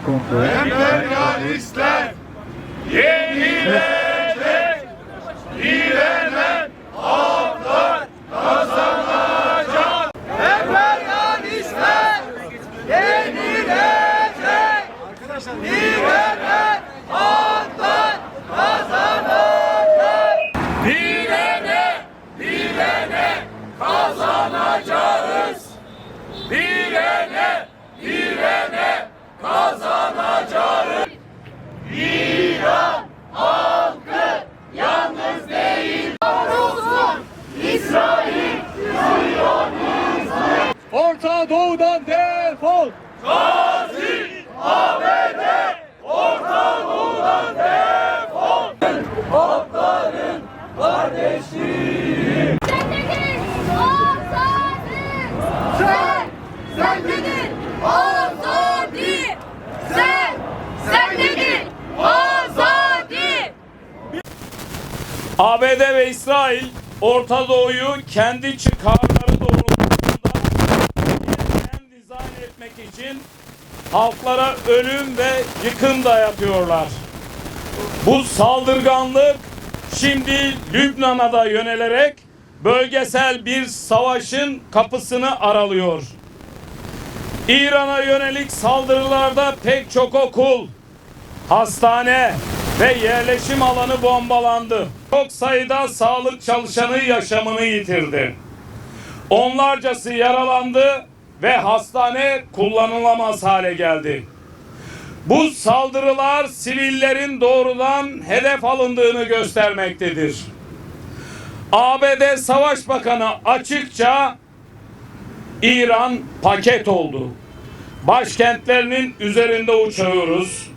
kontrol. Emperyalistler yenilecek, direnen halklar kazanacak. Emperyalistler yenilecek, direnen halklar kazanacak. Direne, direne kazanacağız. Direne, direne kazanacağız. İran halkı yalnız değil. Olsun İsrail, Siyonizm. Orta Doğu'dan defol! Gazi, ABD, Orta Doğu'dan defol. Halkların kardeşliği. Sen dedin azadi. Sen dedin azadi. Sen dedin azadi. ABD ve İsrail Orta Doğu'yu kendi çıkarları doğrultusunda yeniden dizayn etmek için halklara ölüm ve yıkım dayatıyorlar. Bu saldırganlık şimdi Lübnan'a da yönelerek bölgesel bir savaşın kapısını aralıyor. İran'a yönelik saldırılarda pek çok okul, hastane ve yerleşim alanı bombalandı. Çok sayıda sağlık çalışanı yaşamını yitirdi. Onlarcası yaralandı ve hastane kullanılamaz hale geldi. Bu saldırılar sivillerin doğrudan hedef alındığını göstermektedir. ABD Savaş Bakanı açıkça İran paket oldu. Başkentlerinin üzerinde uçuyoruz.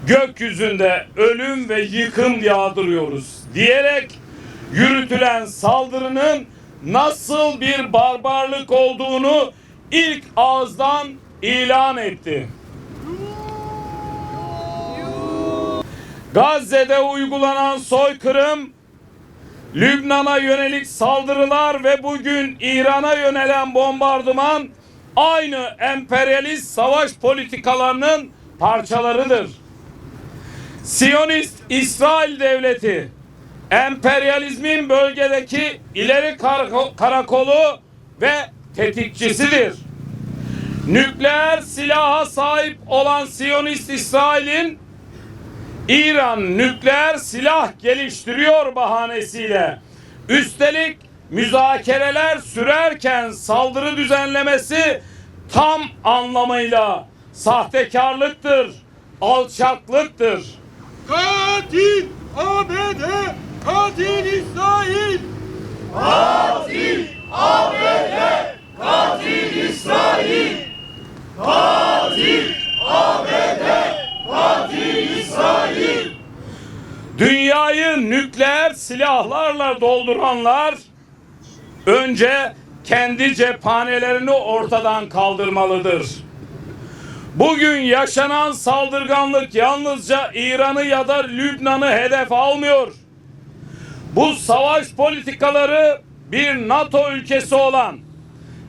Gökyüzünde ölüm ve yıkım yağdırıyoruz diyerek yürütülen saldırının nasıl bir barbarlık olduğunu ilk ağızdan ilan etti. Gazze'de uygulanan soykırım, Lübnan'a yönelik saldırılar ve bugün İran'a yönelen bombardıman aynı emperyalist savaş politikalarının parçalarıdır. Siyonist İsrail Devleti emperyalizmin bölgedeki ileri karakolu ve tetikçisidir. Nükleer silaha sahip olan Siyonist İsrail'in İran nükleer silah geliştiriyor bahanesiyle, üstelik müzakereler sürerken saldırı düzenlemesi tam anlamıyla sahtekarlıktır, alçaklıktır. Katil ABD, katil İsrail. Katil ABD, katil İsrail. Katil ABD, katil İsrail. Dünyayı nükleer silahlarla dolduranlar önce kendi cephanelerini ortadan kaldırmalıdır. Bugün yaşanan saldırganlık yalnızca İran'ı ya da Lübnan'ı hedef almıyor. Bu savaş politikaları bir NATO ülkesi olan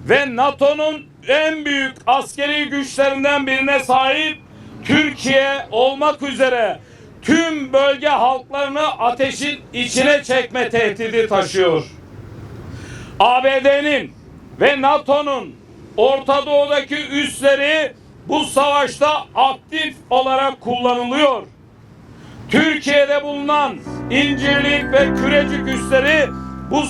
ve NATO'nun en büyük askeri güçlerinden birine sahip Türkiye olmak üzere tüm bölge halklarını ateşin içine çekme tehdidi taşıyor. ABD'nin ve NATO'nun Orta Doğu'daki üsleri bu savaşta aktif olarak kullanılıyor. Türkiye'de bulunan İncirlik ve Kürecik üsleri bu